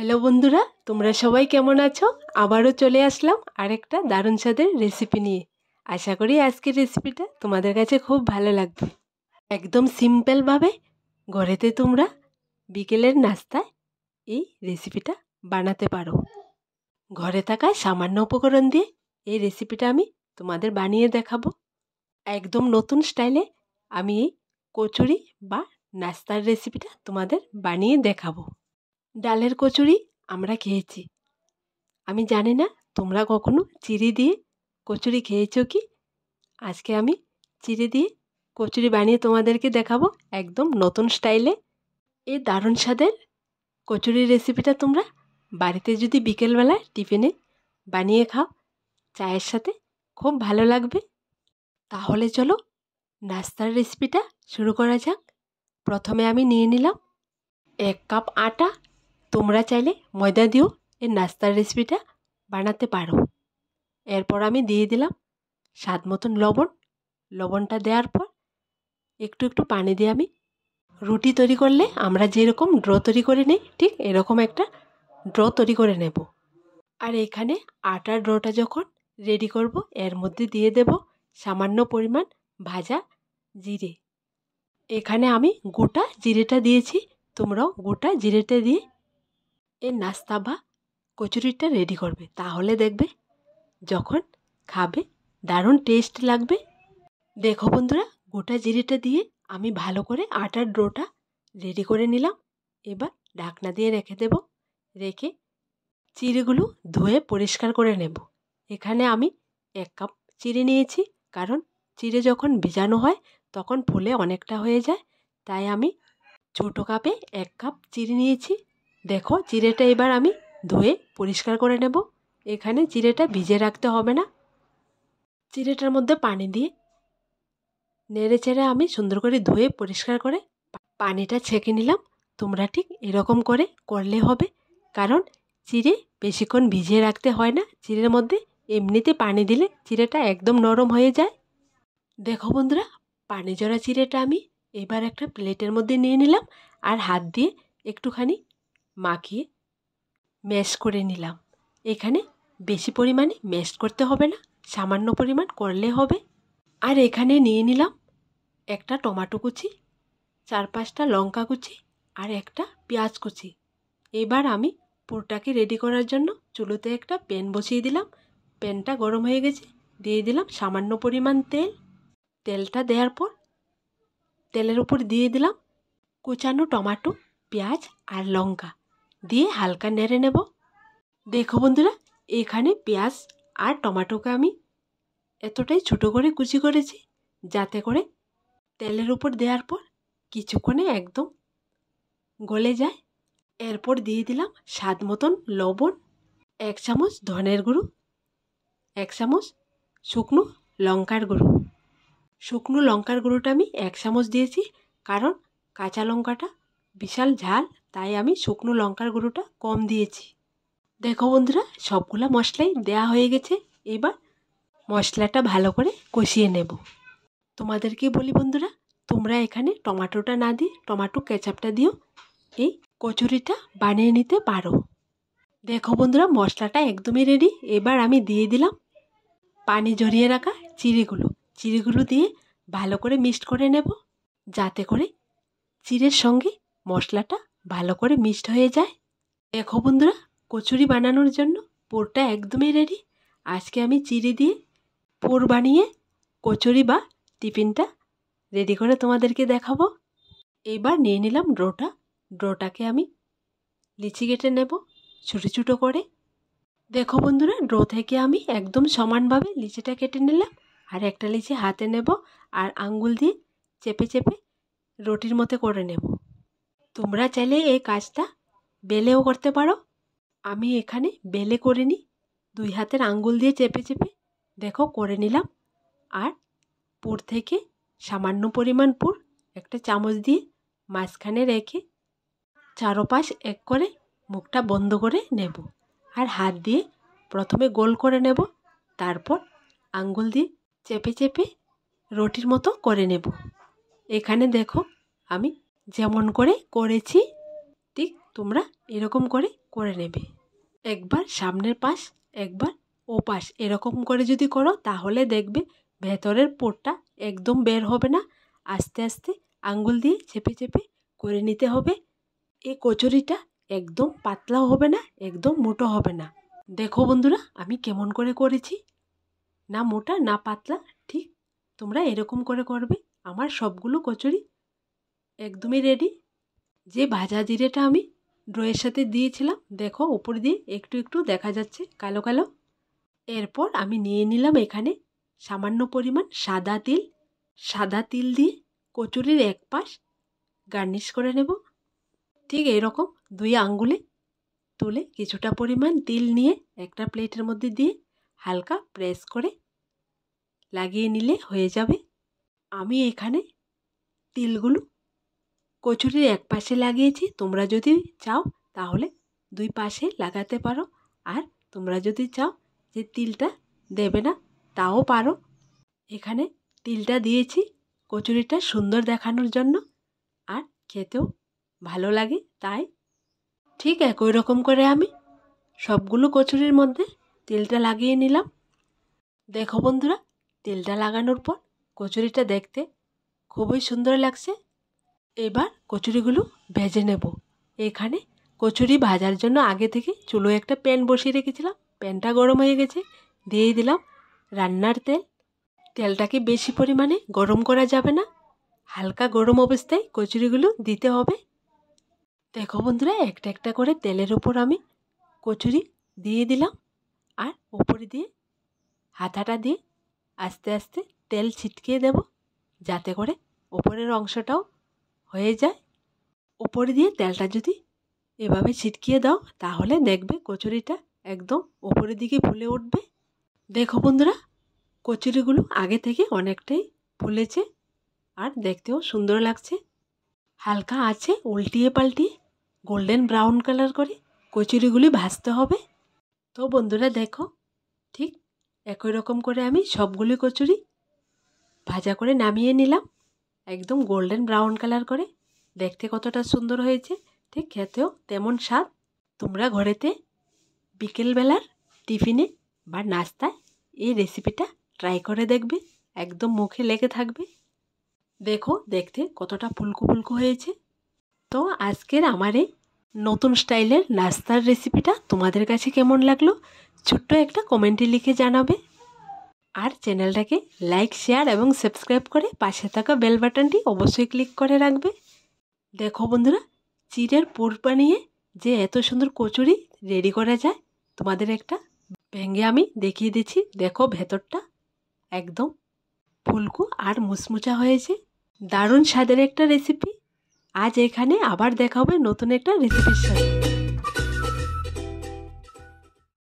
Hello বন্ধুরা, তোমরা সবাই কেমন আছো? আবারও চলে আসলাম আরেকটা দারুণ স্বাদের রেসিপি নিয়ে। আশা করি আজকের রেসিপিটা তোমাদের কাছে খুব ভালো লাগবে। একদম সিম্পলভাবে ঘরেতে তোমরা বিকেলের নাস্তায় এই রেসিপিটা বানাতে পারো। ঘরে থাকা সামান্য উপকরণ দিয়ে এই রেসিপিটা আমি তোমাদের বানিয়ে দেখাবো। একদম নতুন স্টাইলে আমি এই কচুরি বা নাস্তার রেসিপিটা তোমাদের বানিয়ে দেখাবো। ডালের কচুরি আমরা খেয়েছি, আমি জানি না তোমরা কখনো চিড়ে দিয়ে কচুরি খেয়েছো কি। আজকে আমি চিড়ে দিয়ে কচুরি বানিয়ে তোমাদেরকে দেখাবো একদম নতুন স্টাইলে। এই দারুণ স্বাদের কচুরির রেসিপিটা তোমরা বাড়িতে যদি বিকেলবেলায় টিফিনে বানিয়ে খাও, চায়ের সাথে খুব ভালো লাগবে। তাহলে চলো নাস্তার রেসিপিটা শুরু করা যাক। প্রথমে আমি নিয়ে নিলাম 1 কাপ আটা। তোমরা চাইলে ময়দা দিয়েও এই নাস্তার রেসিপিটা বানাতে পারো। এরপর আমি দিয়ে দিলাম স্বাদ মতন লবণ। লবণটা দেওয়ার পর একটু একটু পানি দিয়ে আমি রুটি তৈরি করলে আমরা যেরকম ড্র তৈরি করে নিই, ঠিক এরকম একটা ড্র তৈরি করে নেব। আর এখানে আটার ড্রটা যখন রেডি করব, এর মধ্যে দিয়ে দেব সামান্য পরিমাণ ভাজা জিরে। এখানে আমি গোটা জিরেটা দিয়েছি, তোমরাও গোটা জিরেটা দিয়ে এই নাস্তা বা কচুরিটা রেডি করবে। তাহলে দেখবে যখন খাবে দারুণ টেস্ট লাগবে। দেখো বন্ধুরা, গোটা জিরেটা দিয়ে আমি ভালো করে আটার ডোটা রেডি করে নিলাম। এবার ঢাকনা দিয়ে রেখে দেব। রেখে চিড়েগুলো ধুয়ে পরিষ্কার করে নেব। এখানে আমি 1 কাপ চিড়ে নিয়েছি, কারণ চিড়ে যখন ভিজানো হয় তখন ফুলে অনেকটা হয়ে যায়, তাই আমি ছোটো কাপে 1 কাপ চিড়ে নিয়েছি। দেখো চিড়েটা এবার আমি ধুয়ে পরিষ্কার করে নেব। এখানে চিড়েটা ভিজে রাখতে হবে না। চিড়েটার মধ্যে পানি দিয়ে নেড়ে চেড়ে আমি সুন্দর করে ধুয়ে পরিষ্কার করে পানিটা ছেঁকে নিলাম। তোমরা ঠিক এরকম করে করলে হবে, কারণ চিড়ে বেশিক্ষণ ভিজিয়ে রাখতে হয় না। চিড়ের মধ্যে এমনিতে পানি দিলে চিড়েটা একদম নরম হয়ে যায়। দেখো বন্ধুরা, পানি ঝরা চিড়েটা আমি এবার একটা প্লেটের মধ্যে নিয়ে নিলাম আর হাত দিয়ে একটুখানি মাখিয়ে ম্যাশ করে নিলাম। এখানে বেশি পরিমাণে ম্যাশ করতে হবে না, সামান্য পরিমাণ করলে হবে। আর এখানে নিয়ে নিলাম একটা টমেটো কুচি, 4-5টা লঙ্কা কুচি আর একটা পেঁয়াজ কুচি। এবার আমি পুরটাকে রেডি করার জন্য চুলোতে একটা প্যান বসিয়ে দিলাম। প্যানটা গরম হয়ে গেছে, দিয়ে দিলাম সামান্য পরিমাণ তেল। তেলটা দেওয়ার পর তেলের উপর দিয়ে দিলাম কুচানো টমেটো, পেঁয়াজ আর লঙ্কা দিয়ে হালকা নেড়ে নেব। দেখো বন্ধুরা, এখানে পেঁয়াজ আর টমেটোকে আমি এতটাই ছোটো করে কুচি করেছি যাতে করে তেলের উপর দেওয়ার পর কিছুক্ষণে একদম গলে যায়। এরপর দিয়ে দিলাম স্বাদ মতন লবণ, 1 চামচ ধনের গুঁড়ো, 1 চামচ শুকনো লঙ্কার গুঁড়ো। শুকনো লঙ্কার গুঁড়োটা আমি 1 চামচ দিয়েছি, কারণ কাঁচা লঙ্কাটা বিশাল ঝাল, তাই আমি শুকনো লঙ্কার গুঁড়োটা কম দিয়েছি। দেখো বন্ধুরা, সবগুলা মশলাই দেয়া হয়ে গেছে। এবার মশলাটা ভালো করে কষিয়ে নেব। তোমাদেরকে বলি বন্ধুরা, তোমরা এখানে টমেটোটা না দিয়ে টমেটো কেচাপটা দিও এই কচুরিটা বানিয়ে নিতে পারো। দেখো বন্ধুরা, মশলাটা একদমই রেডি। এবার আমি দিয়ে দিলাম পানি ঝরিয়ে রাখা চিড়েগুলো দিয়ে ভালো করে মিক্সড করে নেব, যাতে করে চিড়ের সঙ্গে মশলাটা ভালো করে মিক্সড হয়ে যায়। দেখো বন্ধুরা, কচুরি বানানোর জন্য পুরটা একদমই রেডি। আজকে আমি চিড়ে দিয়ে পুর বানিয়ে কচুরি বা টিফিনটা রেডি করে তোমাদেরকে দেখাবো। এবার নিয়ে নিলাম ডোটাকে আমি লিচি কেটে নেব ছোটো ছোটো করে। দেখো বন্ধুরা, ডো থেকে আমি একদম সমানভাবে লিচিটা কেটে নিলাম। আর একটা লিচি হাতে নেব আর আঙ্গুল দিয়ে চেপে চেপে রুটির মতো করে নেব। তোমরা চাইলে এই কাজটা বেলেও করতে পারো। আমি এখানে বেলে করিনি, 2 হাতের আঙ্গুল দিয়ে চেপে চেপে দেখো করে নিলাম। আর পুর থেকে সামান্য পরিমাণ পুর একটা চামচ দিয়ে মাঝখানে রেখে চারপাশ এক করে মুখটা বন্ধ করে নেব। আর হাত দিয়ে প্রথমে গোল করে নেব, তারপর আঙ্গুল দিয়ে চেপে চেপে রুটির মতো করে নেব। এখানে দেখো আমি যেমন করে করেছি ঠিক তোমরা এরকম করে করে নেবে। একবার সামনের পাশ একবার ও পাশ এরকম করে যদি করো তাহলে দেখবে ভেতরের পোরটা একদম বের হবে না। আস্তে আস্তে আঙ্গুল দিয়ে চেপে চেপে করে নিতে হবে। এই কচুরিটা একদম পাতলাও হবে না, একদম মোটো হবে না। দেখো বন্ধুরা আমি কেমন করে করেছি, না মোটা না পাতলা, ঠিক তোমরা এরকম করে করবে। আমার সবগুলো কচুরি একদমই রেডি। যে ভাজা জিরেটা আমি ড্রয়ের সাথে দিয়েছিলাম দেখো উপর দিয়ে একটু একটু দেখা যাচ্ছে কালো কালো। এরপর আমি নিয়ে নিলাম এখানে সামান্য পরিমাণ সাদা তিল। সাদা তিল দিয়ে কচুরির এক পাশ গার্নিশ করে নেব। ঠিক এরকম 2 আঙ্গুলে তুলে কিছুটা পরিমাণ তিল নিয়ে একটা প্লেটের মধ্যে দিয়ে হালকা প্রেস করে লাগিয়ে নিলে হয়ে যাবে। আমি এখানে তিলগুলো কচুরির এক পাশে লাগিয়েছি, তোমরা যদি চাও তাহলে 2 পাশে লাগাতে পারো। আর তোমরা যদি চাও যে তিলটা দেবে না তাও পারো। এখানে তিলটা দিয়েছি কচুরিটা সুন্দর দেখানোর জন্য, আর খেতেও ভালো লাগে তাই। ঠিক একই রকম করে আমি সবগুলো কচুরির মধ্যে তেলটা লাগিয়ে নিলাম। দেখো বন্ধুরা তেলটা লাগানোর পর কচুরিটা দেখতে খুবই সুন্দর লাগছে। এবার কচুরিগুলো ভেজে নেব। এখানে কচুরি ভাজার জন্য আগে থেকে চুলোয় একটা প্যান বসিয়ে রেখেছিলাম। প্যানটা গরম হয়ে গেছে, দিয়ে দিলাম রান্নার তেল। তেলটাকে বেশি পরিমাণে গরম করা যাবে না, হালকা গরম অবস্থায় কচুরিগুলো দিতে হবে। দেখো বন্ধুরা একটা একটা করে তেলের উপর আমি কচুরি দিয়ে দিলাম, আর উপরে দিয়ে হাতাটা দিয়ে আস্তে আস্তে তেল ছিটকিয়ে দেব যাতে করে উপরের অংশটাও হয়ে যায়। উপরে দিয়ে তেলটা যদি এভাবে ছিটকিয়ে দাও তাহলে দেখবে কচুরিটা একদম উপরের দিকে ফুলে উঠবে। দেখো বন্ধুরা কচুরিগুলো আগে থেকে অনেকটাই ফুলেছে আর দেখতেও সুন্দর লাগছে। হালকা আছে উল্টিয়ে পাল্টিয়ে গোল্ডেন ব্রাউন কালার করে কচুরিগুলি ভাজতে হবে। তো বন্ধুরা দেখো ঠিক একই রকম করে আমি সবগুলি কচুরি ভাজা করে নামিয়ে নিলাম, একদম গোল্ডেন ব্রাউন কালার করে। দেখতে কতটা সুন্দর হয়েছে, ঠিক খেতেও তেমন স্বাদ। তোমরা ঘরেতে বিকেলবেলার টিফিনে বা নাস্তায় এই রেসিপিটা ট্রাই করে দেখবে, একদম মুখে লেগে থাকবে। দেখো দেখতে কতটা ফুলকো ফুলকো হয়েছে। তো আজকের আমার এই নতুন স্টাইলের নাস্তার রেসিপিটা তোমাদের কাছে কেমন লাগলো ছোট্ট একটা কমেন্টে লিখে জানাবে। আর চ্যানেলটাকে লাইক শেয়ার এবং সাবস্ক্রাইব করে পাশে থাকা বেল বাটনটি অবশ্যই ক্লিক করে রাখবে। দেখো বন্ধুরা চিড়ের পুর বানিয়ে যে এত সুন্দর কচুরি রেডি করা যায় তোমাদের একটা ভেঙে আমি দেখিয়ে দিচ্ছি। দেখো ভেতরটা একদম ফুলকো আর মুচমুচা হয়েছে, দারুণ স্বাদের একটা রেসিপি। আজ এখানে আবার দেখা হবে নতুন একটা রেসিপির সাথে।